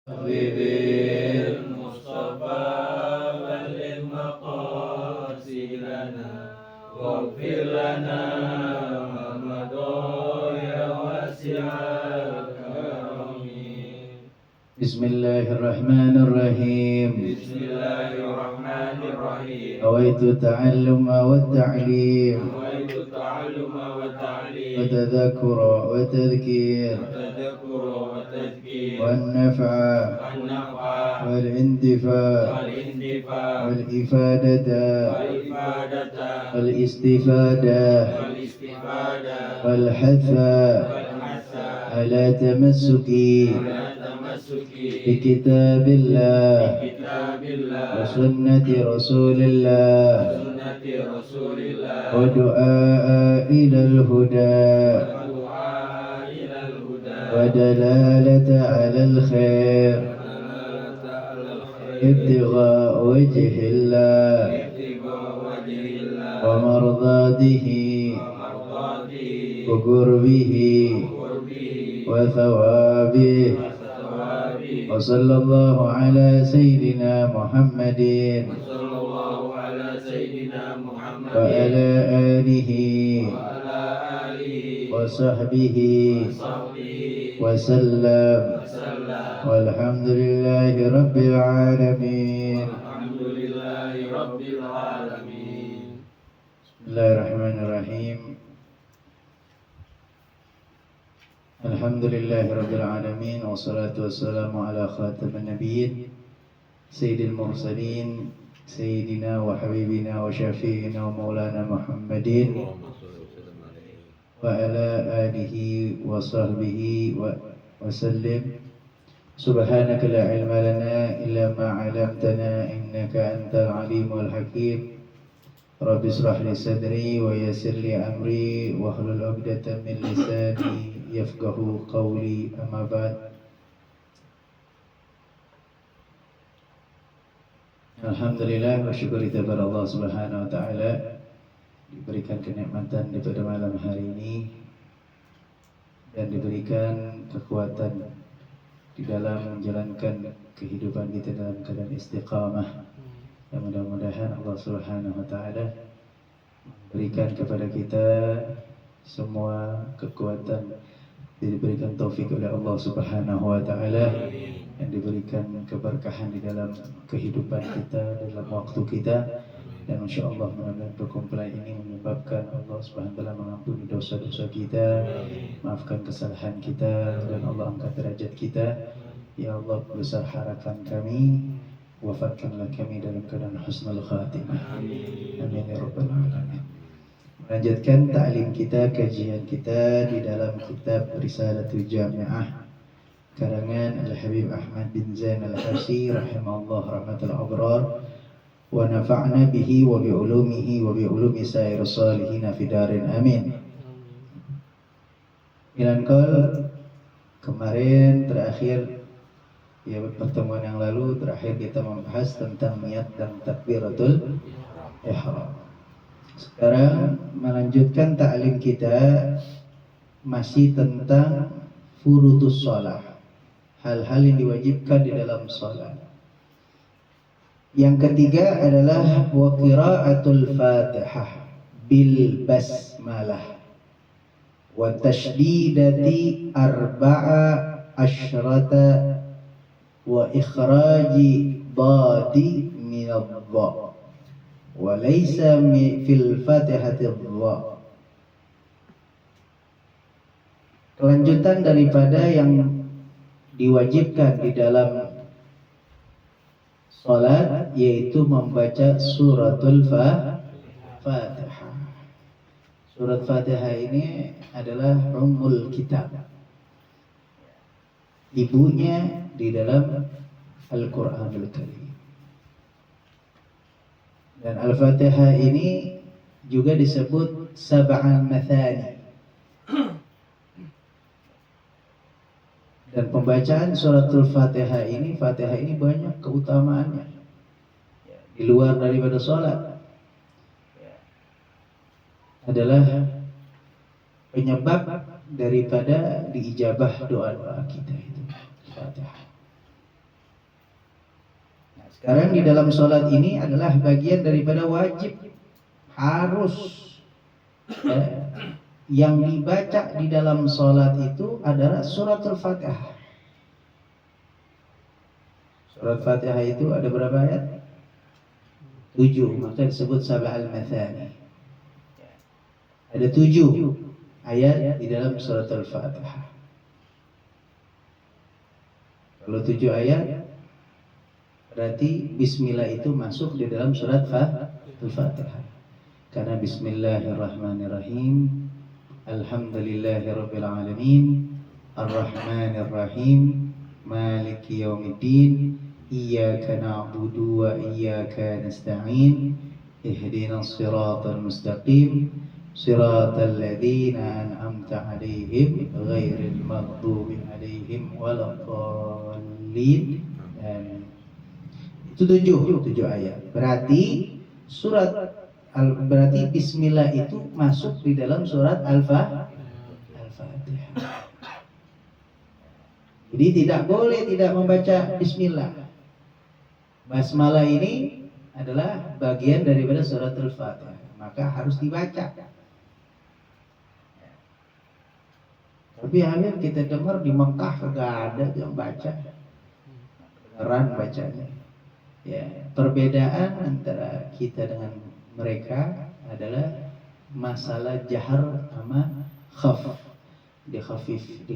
Bibir Mustafa balik maqasidana waghfir lana Muhammadoya wasi'al karami. Bismillahirrahmanirrahim. Bismillahirrahmanirrahim. Nawaitu ta'alluma wa ta'lim Nawaitu ta'alluma wa ta'lim wa tadhakkura wa tadhkir wa tadhakkura wa tadhkir wa naf'a wan naf'a wal intifa' wal intifa' wal ifadata wal ifadata wal istifadah wal istifadah wal hatha wal hasa ala tamassuki ala tamassuki bi kitabillah kitabillah wa sunnati rasulillah sunnati rasulillah wa du'a ilal huda wa du'a ilal huda wa dalalata alal khair dalalata alal khair ibtigha wajhillah ibtigha wajhillah wa mardatihi wa mardatihi wa qurbihi qurbihi wa thawabihi wa thawabihi wa sallallahu ala sayyidina Muhammadin sallallahu ala sayyidina wa Muhammad ala alihi wa ala alihi wa sahbihi sahbihi wa sallam wasallam walhamdulillahi rabbil alamin. alhamdulillahi rabbil alamin. Bismillahirrahmanirrahim. Alhamdulillahi rabbil alamin wassalatu wassalamu ala khatamin nabiyyin sayyidil mursalin sayyidina wa habibina wa syafi'ina wa maulana Muhammadin wa ala alihi wa sahbihi wa sallim. Subhanaka la ilma lana illa ma 'allamtana innaka antal alimul hakim. Rabbi israh li sadri wa yassir li amri wa hlul 'uqdatam min lisani yafqahu qawli. Amma ba'd. Alhamdulillah wa syukur kepada Allah Subhanahu wa taala diberikan kenikmatan pada malam hari ini dan diberikan kekuatan di dalam menjalankan kehidupan kita dalam keadaan istiqamah. Dan mudah-mudahan Allah Subhanahu wa taala berikan kepada kita semua kekuatan, diberikan taufik oleh Allah Subhanahu wa taala, yang diberikan keberkahan di dalam kehidupan kita, dalam waktu kita, dan insyaallah mudah-mudahan perkumpulan ini menyebabkan Allah Subhanahu wa taala mengampuni dosa-dosa kita, maafkan kesalahan kita, dan Allah angkat derajat kita. Ya Allah, besar harapan kami, wafatkanlah kami dalam keadaan husnul khatimah. Amin ya rabbal alamin. Melanjutkan ta'lim kita, kajian kita di dalam kitab Risalatul Jami'ah karangan Al-Habib Ahmad bin Zain Al-Habsyi rahimahullah rahmatul abrar wa nafa'na bihi wa bi ulumihi wa bi ulumi sair salihin fi darin amin. Ilankol kemarin terakhir, ya, pertemuan yang lalu terakhir kita membahas tentang niat dan takbiratul ihram. Sekarang melanjutkan ta'lim kita masih tentang furudus shalah, hal-hal yang diwajibkan di dalam salat. Yang ketiga adalah wa qiraatul Fatihah bil basmalah wa tasydidati arba'a asyrata wa ikhraji dadi minadh-dha wa laysa fil Fatihati dha. Kelanjutan daripada yang diwajibkan di dalam salat, yaitu membaca suratul Fatihah. Surat Fatihah ini adalah ummul kitab, ibunya di dalam Al-Qur'anul Karim. Dan Al-Fatihah ini juga disebut sab'an mathani. Dan pembacaan suratul Fatihah ini banyak keutamaannya di luar daripada sholat. Adalah penyebab daripada diijabah doa-doa kita itu Fatihah. Sekarang di dalam sholat ini adalah bagian daripada wajib, harus ya, yang dibaca di dalam sholat itu adalah suratul Fatihah. Surat Fatihah itu ada berapa ayat? 7, maka disebut sab'al mathani. Ada 7 ayat di dalam surat Al-Fatihah. Kalau 7 ayat, berarti Bismillah itu masuk di dalam surat Al-Fatihah. Karena Bismillahirrahmanirrahim, Alhamdulillahirabbil alamin, Ar-Rahmanirrahim, Maliki yaumiddin, Iyyaka na'budu wa iyyaka nasta'in, Ihdinas siratal mustaqim, Siratal ladzina an'amta 'alaihim ghairil maghdubi 'alaihim waladdallin. Itu 7 ayat. Berarti berarti Bismillah itu masuk di dalam surat Al-Fatihah. Jadi tidak boleh tidak membaca Bismillah. Basmalah ini adalah bagian daripada surat Al-Fatihah, maka harus dibaca. Tapi akhirnya kita dengar di Mekah kagak ada yang baca, beneran bacanya. Ya, perbedaan antara kita dengan mereka adalah masalah jahar sama khaf. Khafi.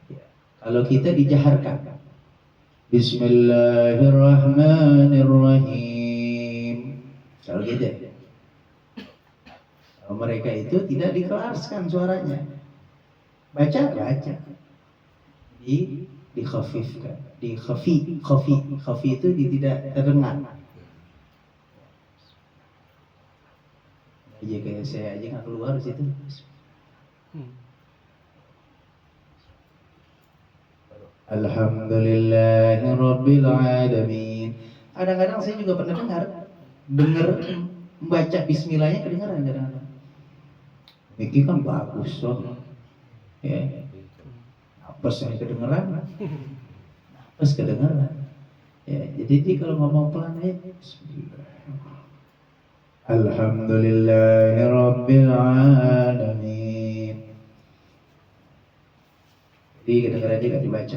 Ya. Kalau kita dijaharkan, Bismillahirrahmanirrahim. Kalau gitu. Kalau mereka itu tidak dikeraskan suaranya. Baca. Dikhafifkan. Khafi itu tidak terdengar. Aja kayak saya aja nggak keluar situ. Alhamdulillahirabbil alamin. Kadang-kadang saya juga pernah dengar membaca bismillahnya kedengaran kadang-kadang. Ini kan bagus loh. Ya. Apes yang kedengaran. Ya, jadi kalau ngomong pelan aja bismillah. Alhamdulillahirabbil alamin. Jadi kedengaran juga dibaca.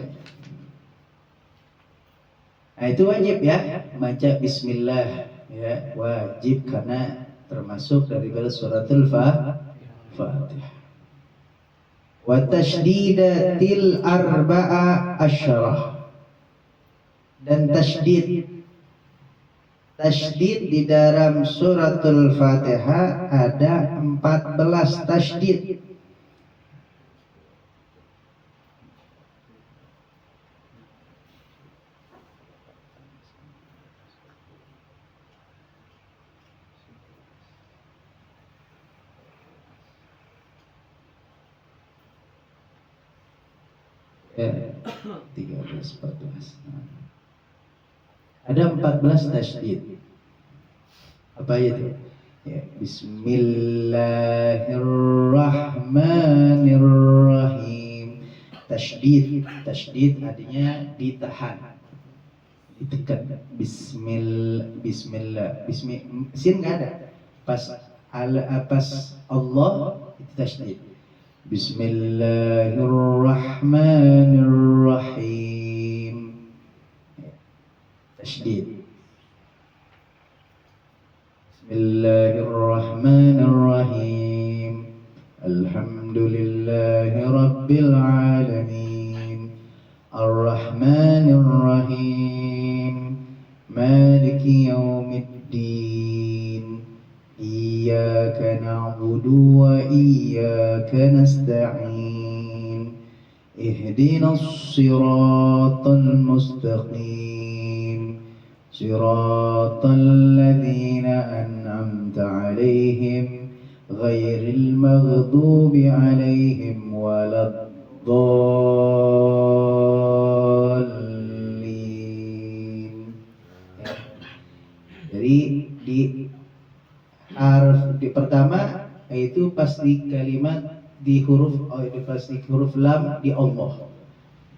Nah itu wajib ya, baca bismillah ya, wajib karena termasuk daripada suratul Fatihah. Wa tashdidatil arba'a asyarah. Dan tasydid di dalam suratul Fatihah ada 14 tasydid. Ya, 13, 14. Ada 14 tasydid. Apa itu? Ya, Bismillahirrahmanirrahim. Tasydid artinya ditahan, ditekan. Bismillah. Sin nggak ada. Pas Allah itu tasydid. Bismillahirrahmanirrahim. Tasydid. Bismillahirrahmanirrahim. Alhamdulillahi rabbil alamin. Ar-Rahmanir-Rahim. Maliki yaumiddin. Iyyaka na'budu wa iyyaka nasta'in. Ihdinas siratal mustaqim. Siratal ladzina an'amta 'alaihim ghairil maghdubi 'alaihim waladdallin. Jadi di pertama yaitu pas di kalimat di huruf pas di huruf lam di Allah,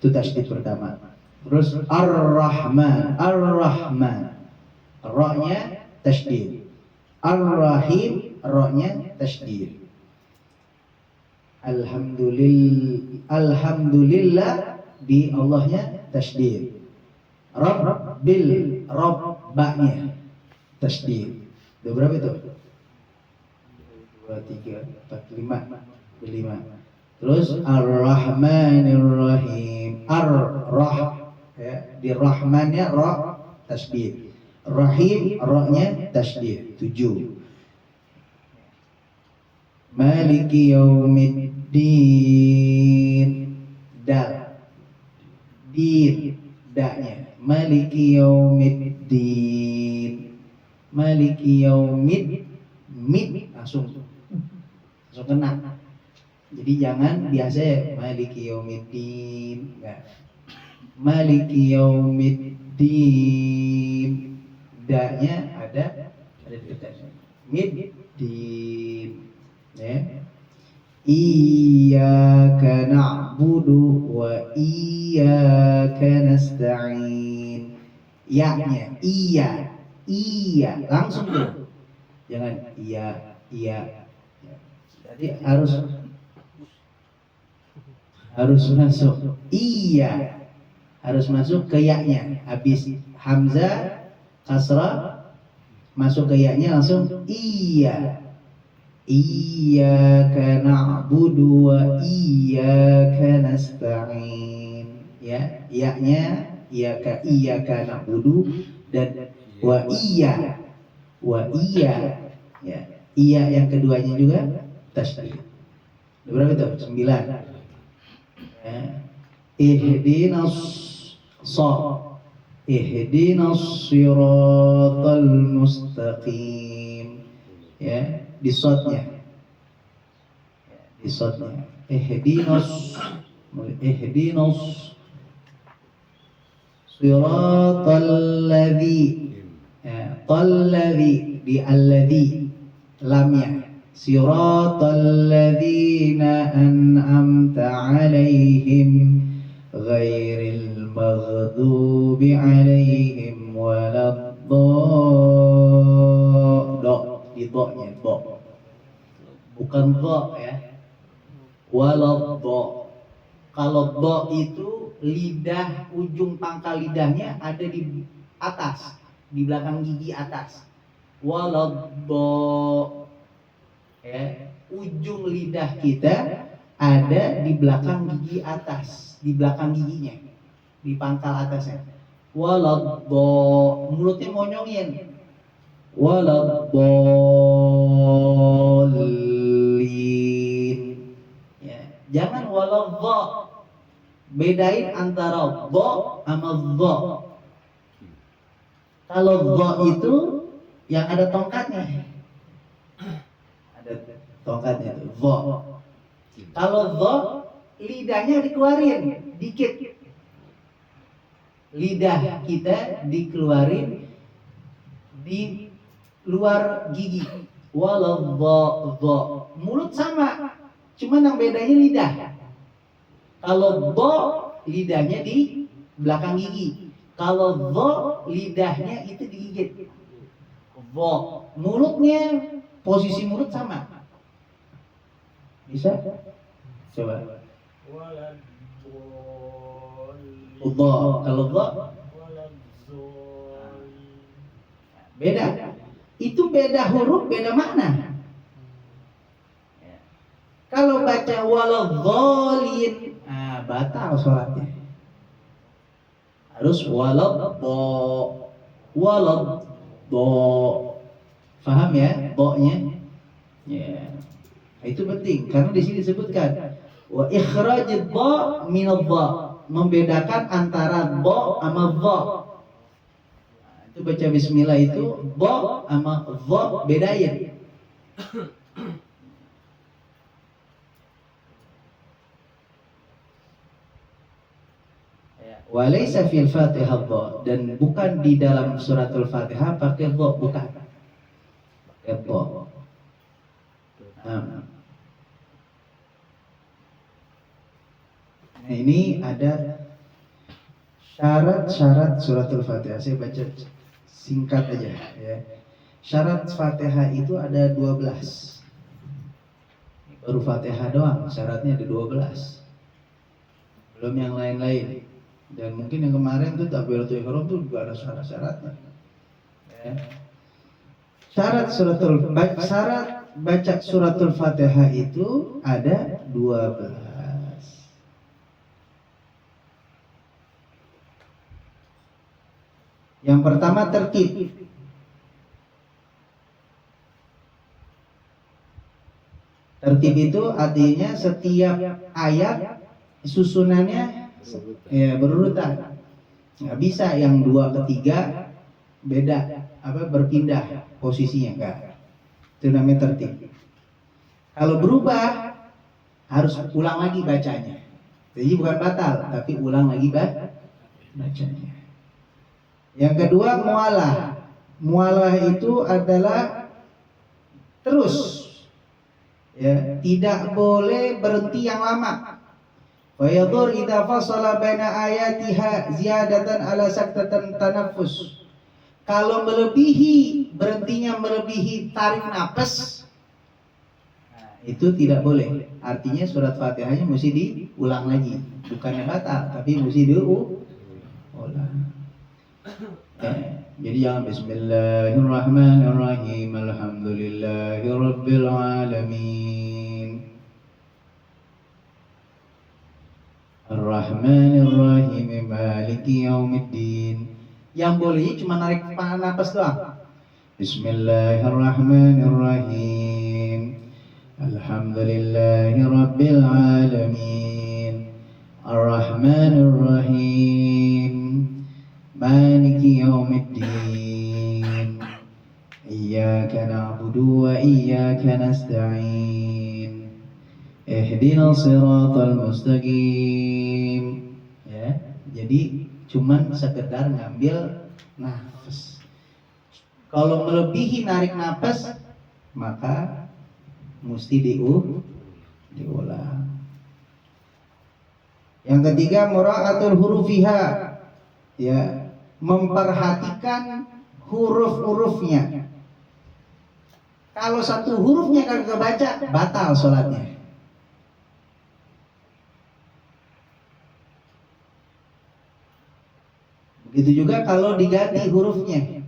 itu tasydid pertama. Terus Ar-Rahman, Ar-Rahman, ra-nya tasydid. Ar-Rahim, ra-nya tasydid. Alhamdulillah di Allahnya tasydid. Rabbil, Rabbanya tasydid. Ada berapa itu? 2, 3, 4, 5. Terus Ar-Rahmanir Rahim. Ar-Rah, ya, di Rahmannya ra tasydid. Rahim, ra-nya tasydid. 7. Maliki yaumiddin, dal, din, da-nya. Maliki yaumiddin, maliki yaumid, mid langsung kena. Jadi jangan biasa ya, maliki yaumiddin, enggak. Maliki yaumiddin, da-nya ada di depannya. Middin, ya. Iyyaka na'budu wa iyyaka nasta'in. Ya-nya iya langsung tuh. Jangan iya. Jadi harus masuk iya, harus masuk ke ya-nya. Habis hamzah kasrah masuk ke ya-nya langsung iya. Iyyaka na'budu wa iyyaka nasta'in. Ya, ya-nya iyyaka na'budu dan wa iya. Ya. Iya yang keduanya juga tasydid. Berapa itu? 9. Ya. Ihdinas siratal mustaqim. Ya, di shotnya. Ihdinas siratal ladzi. Ya, talladzi di alladzi lamnya. Siratal ladzina an'amta 'alaihim ghairil maghdubi 'alaihim waladdallin. Bukan dha ya. Waladdallin. Kalau dha itu lidah, ujung pangkal lidahnya ada di atas, di belakang gigi atas. Waladdallin. Ya, ujung lidah kita ada di belakang gigi atas, di belakang giginya, di pangkal atasnya. Waladdallin, mulutnya monyongin. Waladdallin. Ya, jangan waladhdha. Bedain antara dha sama dha. Kalau dha itu yang ada tongkatnya. Tongkatnya itu dha. Kalau dha lidahnya dikeluarin dikit. Lidah kita dikeluarin di luar gigi. Waladhdha. Mulut sama, cuman yang bedanya lidah. Kalau dha lidahnya di belakang gigi. Kalau dha lidahnya itu digigit. Dha. Mulutnya, posisi mulut sama. Bisa? Coba. Dha. Kalau dha beda. Itu beda huruf, beda makna. Kalau baca waladhdallin, batal sholatnya. Harus waladhdha. Paham ya? Dha-nya. Ya. Itu penting karena di sini disebutkan wa ikhrajid dha min adh-dha, membedakan antara dha sama dha. Itu baca bismillah itu dha sama dha bedain. Walaysa fil Fatihah dha, dan bukan di dalam suratul Fatihah pakai dha, bukan. Pakai dha. Nah, ini ada Syarat-syarat suratul Fatihah, saya baca singkat aja ya. Syarat Fatihah itu ada 12. Baru Fatihah doang, syaratnya ada 12. Belum yang lain-lain. Dan mungkin yang kemarin tuh takbiratul ihram tuh juga ada syarat-syaratnya. Ya. Syarat baca suratul Fatihah itu ada 12. Yang pertama tertib. Tertib itu artinya setiap ayat susunannya ya berurutan. Nggak bisa yang 2 ke 3 beda berpindah posisinya, enggak. Itu namanya tertib. Kalau berubah harus ulang lagi bacanya. Jadi bukan batal, tapi ulang lagi bacanya. Yang kedua mualah. Mualah itu adalah terus. Ya, tidak boleh berhenti yang lama. Wa yadur idza fasala baina ayatiha ziyadatan ala saktatan tanaffus. Kalau berhentinya melebihi tarik napas, itu tidak boleh. Artinya surat Fatihahnya mesti diulang lagi. Bukannya batal, tapi mesti diulang. Jadi jangan Bismillahirrahmanirrahim Alhamdulillahirabbil alamin Ar-Rahmanir-Rahim Maliki Yaumiddin. Yang boleh cuma narik napas doang. Bismillahirrahmanirrahim Alhamdulillahirabbil alamin Ar-Rahmanir-Rahim Maliki Yaumiddin Iyyaka na'budu wa iyyaka nasta'in Ihdinas siratal mustaqim. Ya, jadi cuman sekedar ngambil nafas. Kalau melebihi narik nafas maka mesti diulang. Yang ketiga mura'atul hurufiha. Ya, memperhatikan huruf-hurufnya. Kalau satu hurufnya kagak baca, batal sholatnya. Begitu juga kalau diganti hurufnya.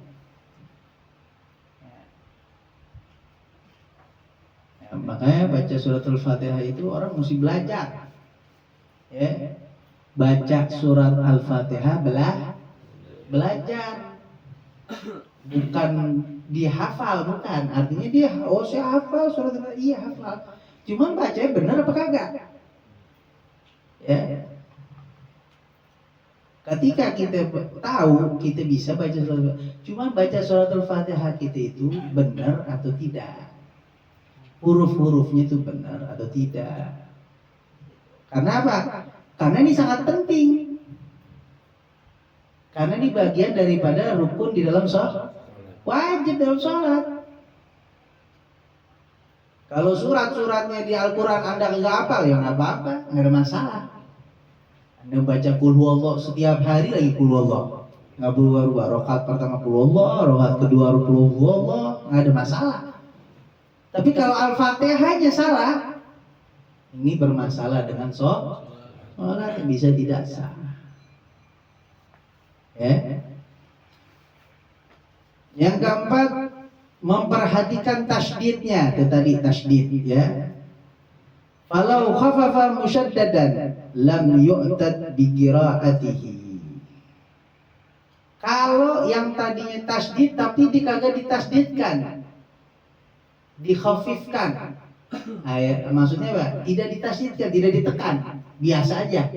Ya, makanya baca suratul Fatihah itu orang mesti belajar. Ya, baca surat Al-Fatihah belajar. Bukan dihafal, bukan. Artinya dia, saya hafal surat Al-Fatihah, iya hafal. Cuman bacanya benar apa kagak? Ya. Ketika kita tahu kita bisa baca surat Al-Fatihah, cuman baca surat Al-Fatihah kita itu benar atau tidak? Huruf-hurufnya itu benar atau tidak? Karena apa? Karena ini sangat penting. Karena ini bagian daripada rukun di dalam sholat. Wajib dalam sholat. Kalau surat-suratnya di Al-Quran Anda nggak hafal, ya nggak apa-apa, nggak ada masalah. Anda baca Qul Huwallah setiap hari lagi Qul Huwallah, nggak berubah-ubah. Rakaat pertama Qul Huwallah, rakaat kedua Qul Huwallah, nggak ada masalah. Tapi kalau Al-Fatihahnya salah, ini bermasalah dengan sholat, bisa tidak sah. Ya. Yang keempat, memperhatikan tasydidnya. Itu tadi tasydid, ya. Falau khafafa musyaddadan lam yu'tad bi qiraatihi. Kalau yang tadinya tasydid tapi kagak ditasydidkan, dikhafifkan. Maksudnya apa? Tidak ditasydidkan, tidak ditekan, biasa aja.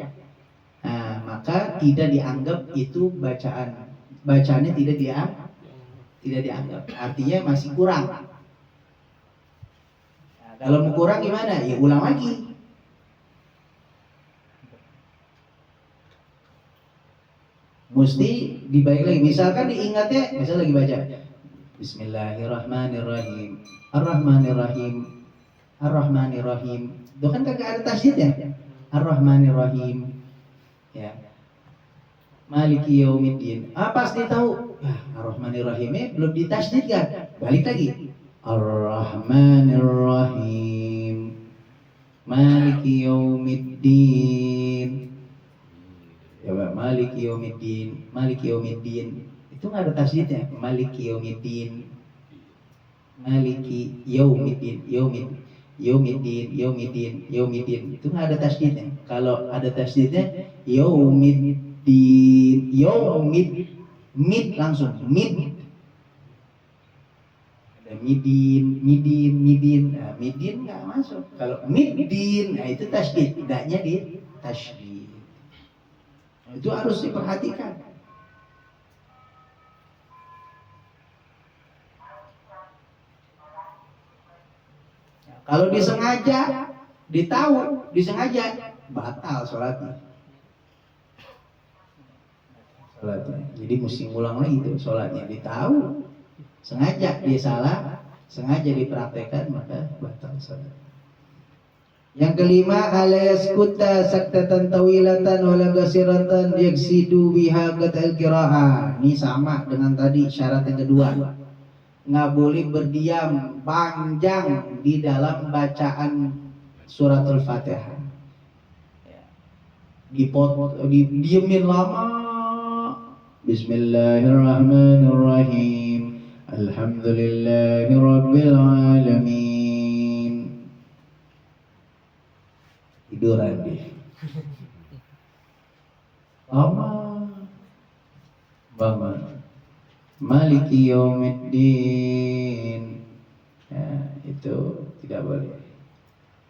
Nah, maka tidak dianggap itu bacaannya tidak dianggap. Artinya masih kurang. Nah, kalau mau kurang gimana? Ya ulang lagi. Mesti dibalik lagi. Misalkan diingatnya, misal lagi baca Bismillahirrahmanirrahim Ar-Rahmanirrahim Ar-Rahmanirrahim. Itu kan kagak ada tasydidnya. Ar-Rahmanirrahim. Ya. Maliki yaumiddin. Pasti tahu. Ya, Ar-Rahmanir Rahimnya belum ditasydid kan? Balik lagi. Ar-Rahmanir Rahim. Maliki yaumiddin. Coba Maliki yaumiddin. Maliki yaumiddin. Itu nggak ada tasydidnya. Maliki yaumiddin. Maliki yaumiddin. Yaumiddin. Itu nggak ada tasydidnya. Kalau ada tasydidnya yaumiddin. Mid langsung mid. Ada midin. Nah, midin nggak masuk. Kalau middin, nah itu tasydid. Tidaknya di tasydid. Nah, itu harus diperhatikan. Kalau disengaja, disengaja batal sholatnya. Jadi mesti ngulang lagi tuh sholatnya. Ditahu, sengaja dia salah, sengaja dipraktekkan, maka batal sholat. Yang kelima, ala yaskuta saktatan tawilatan wala qasiratan yaksidu biha qatal qiraah. Ini sama dengan tadi syarat yang kedua. Nggak boleh berdiam panjang di dalam bacaan suratul Fatihah. Didiemin lama. Bismillahirrahmanirrahim. Alhamdulillahirabbil alamin. Tiduran dia. Lama banget. Maliki yaumiddin. Ya, itu tidak boleh.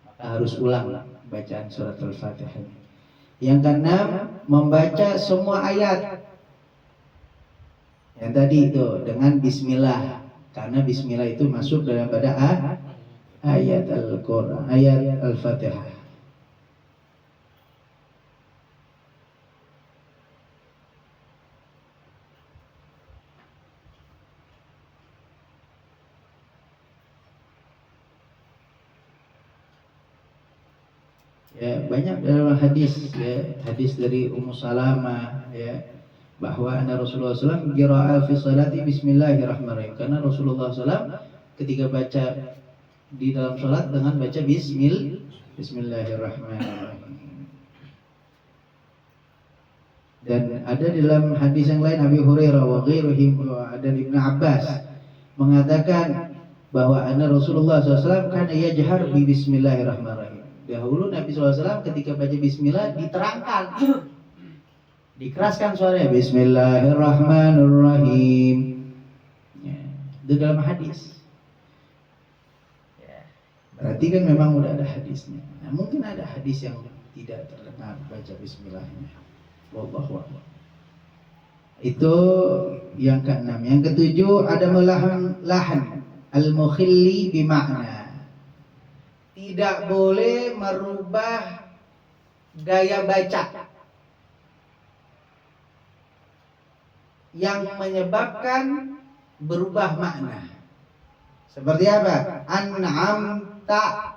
Maka harus ulang bacaan suratul Fatihah. Yang keenam, membaca semua ayat. Yang tadi itu dengan bismillah. Karena bismillah itu masuk dalam pada ayat Al-Qur'an, ayat Al-Fatihah. Ya, banyak dalam hadis, ya, hadis dari Ummu Salamah, ya, bahwa anna Rasulullah SAW qira'a fi salati bismillahirrahmanirrahim. Karena Rasulullah SAW ketika baca di dalam salat dengan baca bismillahirrahmanirrahim. Dan ada di dalam hadis yang lain Abi Hurairah wa ghairuhi dan Ibnu Abbas mengatakan bahwa anna Rasulullah SAW kana yajhar bi bismillahirrahmanirrahim. Dahulu Nabi SAW ketika baca bismillah diterangkan, dikeraskan suaranya, bismillahirrahmanirrahim. Ya, itu dalam hadis. Ya, berarti kan memang udah ada hadisnya. Nah, mungkin ada hadis yang tidak terdengar baca bismillahnya. Wallahu a'lam. Itu yang keenam. Yang ketujuh, ada lahan al-mukhilli bimakna. Tidak boleh merubah gaya baca yang menyebabkan berubah makna. Seperti apa? An'amta.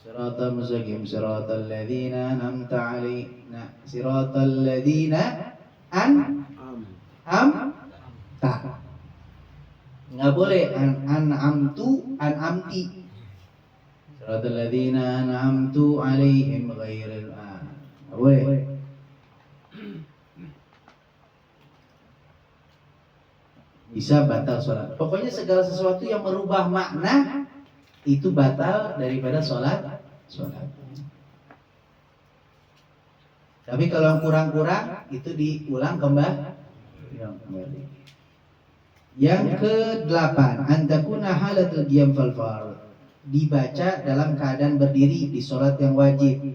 Siratal mustaqim, siratal ladzina an'amta alaihim. Siratal ladzina an'amta. Nggak boleh an'amtu, an'amti. Siratal ladzina an'amtu alaihim ghairil nggak boleh. Bisa batal sholat. Pokoknya segala sesuatu yang merubah makna itu batal daripada sholat. Tapi kalau yang kurang-kurang itu diulang kembali. Yang ke-8, antakuna halatul qiyam fal fardh. Dibaca dalam keadaan berdiri di sholat yang wajib.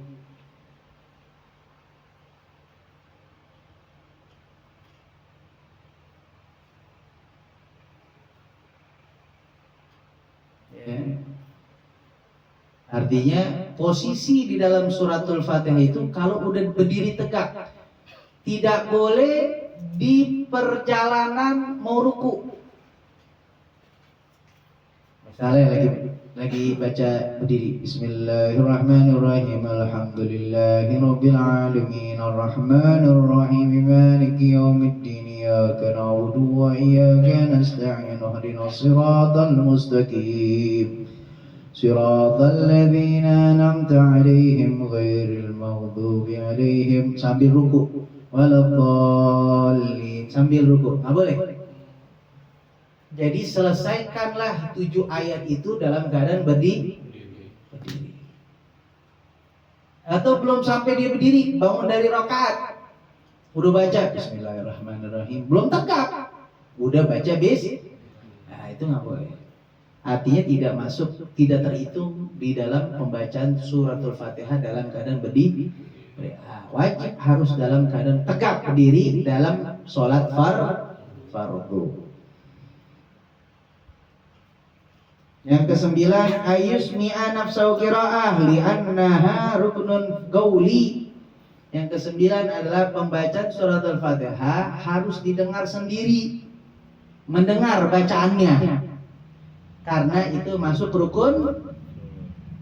Ya. Artinya posisi di dalam suratul Fatihah itu kalau udah berdiri tegak, tidak boleh di perjalanan mau ruku. Misalnya lagi baca berdiri. Bismillahirrahmanirrahim. Alhamdulillahirabbil alamin arrahmanir rahim maliki yaumiddin iyyaka na'budu wa iyyaka nasta'in ihdinas siratal mustaqim siratal ladzina an'amta 'alaihim ghairil maghdubi 'alaihim sambil ruku waladdallin sambil ruku. Enggak boleh. Jadi selesaikanlah 7 ayat itu dalam keadaan berdiri. Atau belum sampai dia berdiri, bangun dari rakaat, udah baca Bismillahirrahmanirrahim, belum tegak, udah baca nah itu nggak boleh. Artinya tidak masuk, tidak terhitung di dalam pembacaan suratul Fatihah dalam keadaan berdiri. Wajib harus dalam keadaan tegak berdiri dalam sholat fardu. Yang kesembilan, ayusmi'a nafsahu qira'ah li'annaha ruknun gauli. Yang kesembilan adalah pembacaan surat Al-Fatihah harus didengar sendiri, mendengar bacaannya, karena itu masuk rukun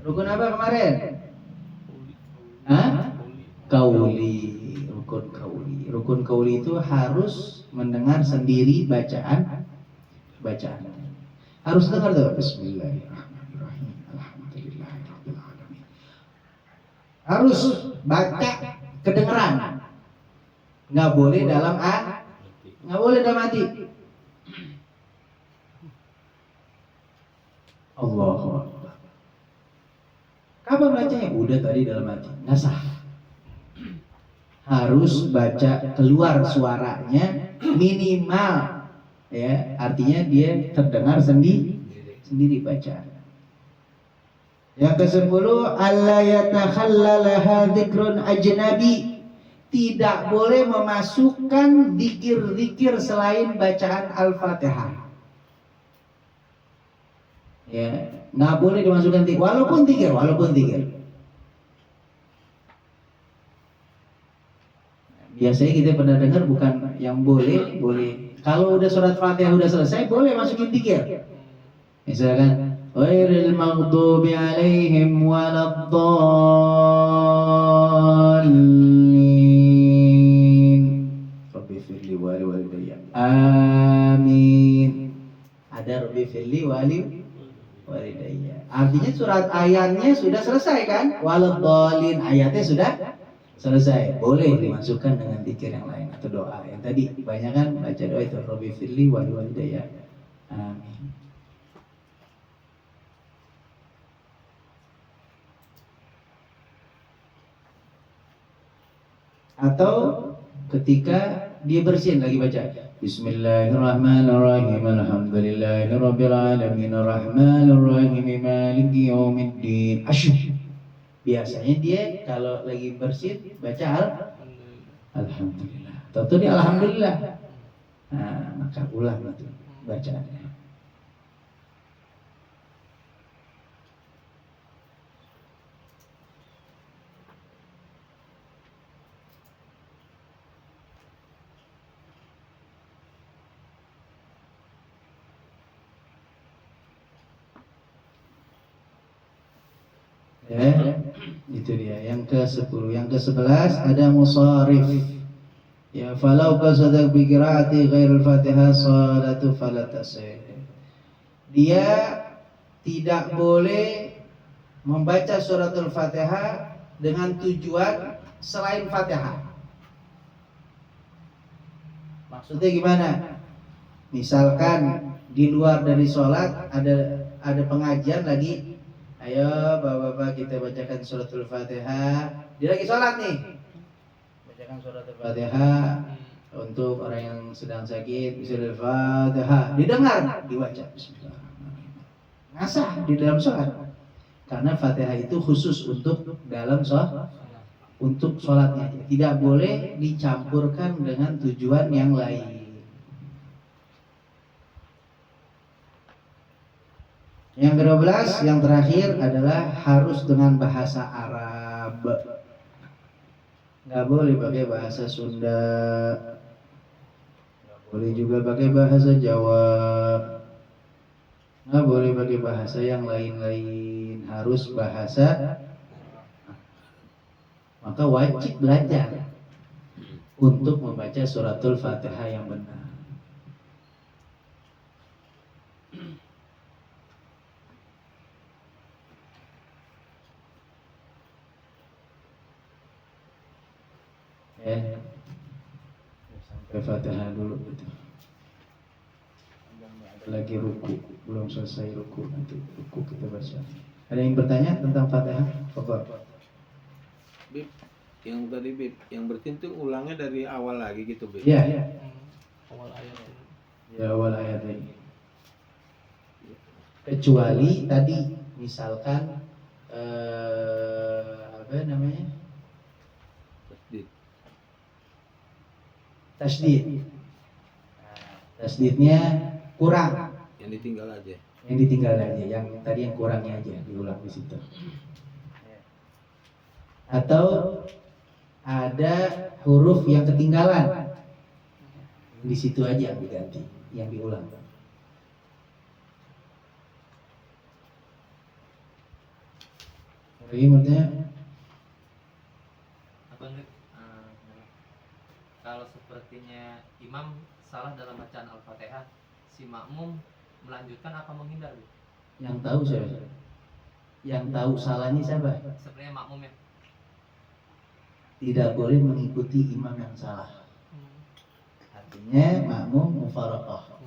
apa kemarin? Kauli. Rukun kauli itu harus mendengar sendiri bacaan. Harus dengar tuh. Bismillahirrahmanirrahim. Alhamdulillahirabbil alamin. Harus baca kedengeran. Nggak boleh dalam hati. Allahu Akbar. Kapan bacanya? Udah tadi dalam hati. Nggak sah. Harus baca keluar suaranya minimal. Ya, artinya dia terdengar sendiri bacaan. Yang ke-10, alla yatakhallalaha dzikrun ajnabi. Tidak boleh memasukkan zikir-zikir selain bacaan Al-Fatihah. Ya, nggak boleh dimasukkan zikir, walaupun zikir. Biasanya kita pernah dengar bukan yang boleh. Kalau udah surat Fatihah udah selesai, boleh masukin zikir. Misalkan, ghairil maghdubi 'alaihim waladdallin. Rabbi firli wali walidayya. Amin. Ada Rabbi firli wali walidayya. Artinya surat ayatnya sudah selesai kan? Waladdallin ayatnya sudah selesai, boleh dimasukkan dengan zikir yang lain atau doa. Yang tadi kebanyakan baca doa itu Rabbi firli wali walidayya. Amin. Atau ketika dia bersin lagi baca Bismillahirrahmanirrahim alhamdulillahirabbil alamin arrahmanirrahim maliki yaumiddin. Biasanya dia kalau lagi bersin baca alhamdulillah. Tentu dia alhamdulillah. Nah, maka ulang itu bacaannya. Ya, itu dia yang ke-10. Yang ke-11 ada musarif. Ya, falau qasada bi qiraati ghairil Fatihah salatu falatasih. Dia tidak boleh membaca suratul Fatihah dengan tujuan selain Fatihah. Maksudnya gimana? Misalkan di luar dari sholat ada pengajian lagi. Ayo bapak-bapak kita bacakan suratul Fatihah. Dia lagi sholat nih. Bacakan suratul Fatihah untuk orang yang sedang sakit. Suratul Fatihah didengar, dibaca. Bismillahirrahmanirrahim. Ngasah di dalam sholat. Karena Fatihah itu khusus untuk dalam sholat, untuk sholatnya. Tidak boleh dicampurkan dengan tujuan yang lain. Yang ke-12, yang terakhir adalah harus dengan bahasa Arab. Nggak boleh pakai bahasa Sunda, nggak boleh juga pakai bahasa Jawa. nggak boleh pakai bahasa yang lain-lain, harus bahasa, maka wajib belajar untuk membaca suratul Fatihah yang benar. Ya, sampai Fatihah dulu gitu. Ada lagi ruku, belum selesai ruku, nanti ruku kita baca. Ada yang bertanya tentang Fatihah? Pokok. Bib, yang tadi Bib, yang berarti itu ulangnya dari awal lagi gitu Bib. Iya. Awal ayat. Ya, awal ayat ini. Kecuali tadi misalkan apa namanya? Tasdid. Tasdidnya kurang. Yang ditinggal aja. Yang ditinggal aja, yang tadi yang kurangnya aja diulang di situ. Atau ada huruf yang ketinggalan, di situ aja yang diganti, yang diulang. Lagi maksudnya Apa nih? Kalau sepertinya imam salah dalam bacaan Al-Fatihah, si makmum melanjutkan apa menghindar? Bu? yang tahu siapa? Yang tahu salahnya siapa? Sebenarnya makmum ya. Tidak boleh mengikuti imam yang salah. Artinya makmum mufaraqah.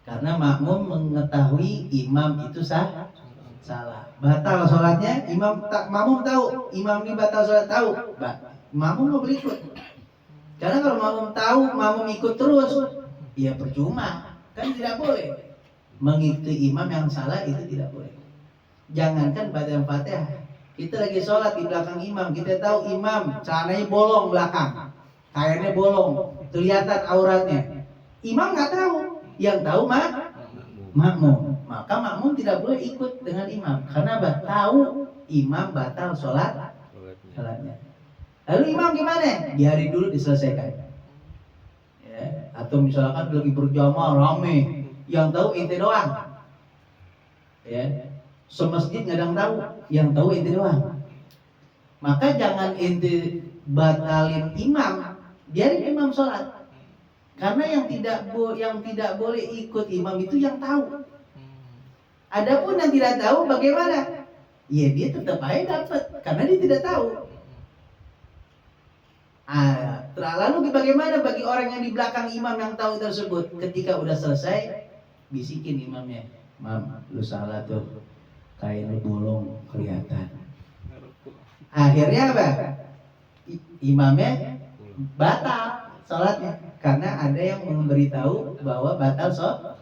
Karena makmum mengetahui imam itu salah. Batal sholatnya, makmum tahu imam ini batal sholat, tahu. Makmum mau berikut. Karena kalau makmum tahu, makmum ikut terus, ya percuma. Kan tidak boleh mengikuti imam yang salah, itu tidak boleh. Jangankan baca Fatihah, kita lagi sholat di belakang imam, kita tahu imam celananya bolong belakang, kainnya bolong, kelihatan auratnya. Imam nggak tahu, yang tahu makmum. Maka makmum tidak boleh ikut dengan imam, karena tahu imam batal sholatnya. Lalu imam gimana? Biarin dulu diselesaikan. Ya. Atau misalkan lagi berjamaah rame, yang tahu ente doang. Ya. Semasjid nggak ada yang tahu, yang tahu ente doang. Maka jangan ente batalin imam, biarin imam sholat. Karena yang tidak boleh ikut imam itu yang tahu. Adapun yang tidak tahu bagaimana? Ya dia tetap aja dapat, karena dia tidak tahu. Lalu bagaimana bagi orang yang di belakang imam yang tahu tersebut? Ketika udah selesai, bisikin imamnya, "Mam, lu salah tuh, kain lu bolong kelihatan." Akhirnya apa? Imamnya batal sholatnya, karena ada yang memberitahu bahwa batal sholat.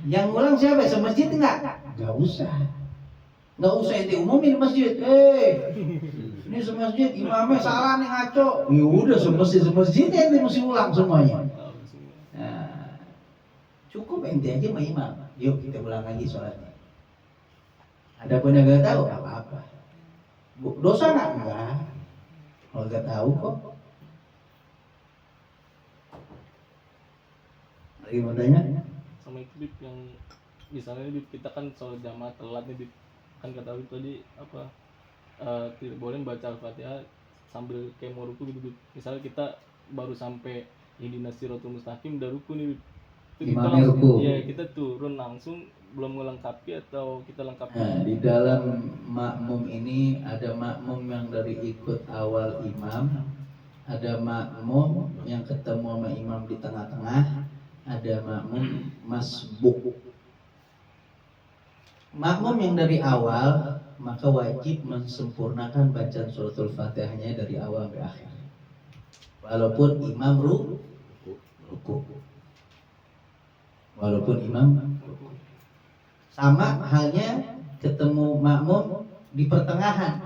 Yang ngulang siapa? Semasjid enggak? Enggak usah ente umumin masjid. Ini semasjid imamnya salah nih, ngaco. Ya udah semasjid ente mesti ulang semuanya. Nah, cukup ente aja sama imam. Yuk kita ulang lagi sholatnya. Adapun yang nggak tahu nggak apa-apa. Dosa nggak? Enggak. Kalau nggak tahu kok. Lagi mau tanya? Sama itu Bib, yang misalnya Bib, kita kan sholat jamaah telat nih Bib, kan kata Bib tadi apa, tidak boleh baca Al-Fatihah sambil kayak mau ruku gitu Bib. Misalnya kita baru sampai ihdinas siratal mustaqim udah ruku nih Bib, itu kita Imamnya langsung, ruku. ya kita turun langsung, belum melengkapi atau kita lengkapi? Nah, di dalam makmum ini ada makmum yang dari ikut awal imam, ada makmum yang ketemu sama imam di tengah-tengah, ada makmum masbuk. Makmum yang dari awal maka wajib mensempurnakan bacaan suratul Fatihahnya dari awal sampai akhir. Walaupun imam ruku. Walaupun imam ruku. Sama halnya ketemu makmum di pertengahan,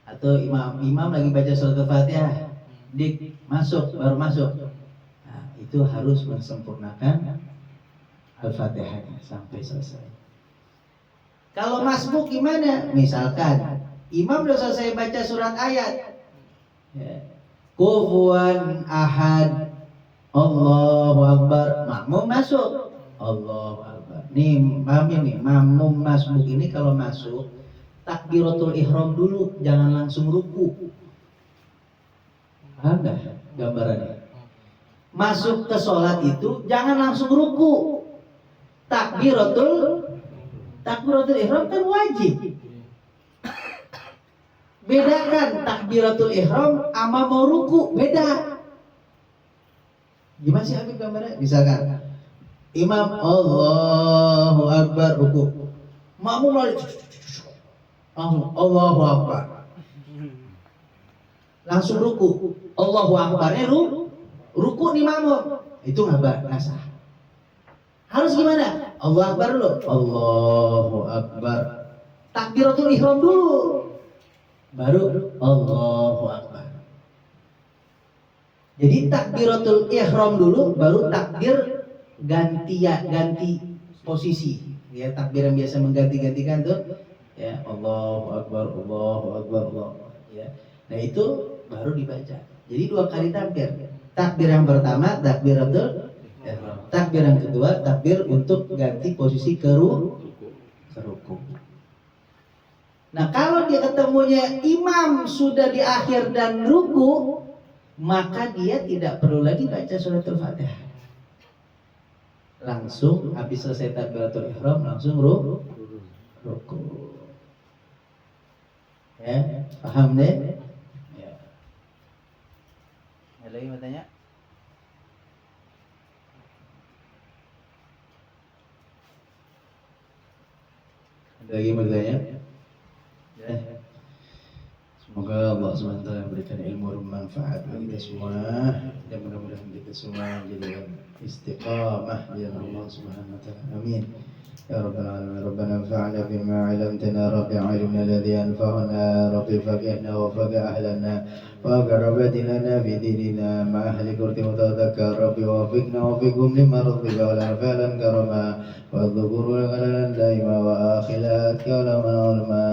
atau imam lagi baca suratul Fatihah, dik baru masuk. Nah, itu harus mensempurnakan Al-Fatihahnya sampai selesai. Kalau masbuk gimana? Misalkan imam udah selesai baca surat ayat, Kufuwan ahad, Allahu Akbar, makmum masuk. Allahu Akbar. Nih, paham nih, makmum masbuk ini kalau masuk takbiratul ihram dulu, jangan langsung ruku. Paham nggak gambarannya? Masuk ke sholat itu jangan langsung ruku. Takbiratul ihram kan wajib. Bedakan takbiratul ihram sama mau ruku, beda. Gimana sih Habib gambarnya? Misalkan imam Allahu Akbar ruku, makmum lari langsung Allahu Akbar, langsung ruku. Allahu Akbarnya ruku nih makmum, itu nggak sah. Harus gimana? Allahu Akbar dulu, Allahu Akbar, takbiratul ihram dulu, baru Allahu Akbar. Jadi takbiratul ihram dulu, baru takbir ganti posisi. Ya, takbir yang biasa mengganti-gantikan tuh, ya Allahu Akbar, Allahu Akbar, Allah. Ya. Nah itu baru dibaca. Jadi 2 kali takbir. Takbir yang pertama takbiratul ihram. Takbir yang kedua takbir untuk ganti posisi ke ruku. Nah kalau dia ketemunya imam sudah di akhir dan ruku, maka dia tidak perlu lagi baca suratul Fatihah. Langsung habis selesai takbiratul ihram langsung ruku. Ya, paham deh? Ya. Ada lagi mau tanya? Ada lagi mau tanya? Ya. Semoga Allah SWT memberikan ilmu bermanfaat bagi kita semua, dan mudah-mudahan kita semua menjadi istiqamah di jalan Allah SWT. Amin. Ya Rabbal Alamin. Rabbana anfa'na bima 'allamtana, Rabbi 'allimna alladhi yanfa'una, Rabbi faqihna wa faqih ahlana wa qarrib lana fi dinina ma ahli qurti mutadhakkar, Rabbi wafiqna wa fiqhum lima radika wa lana fa'lan karama wa dhukuru lana daima wa akhilat kalama ulama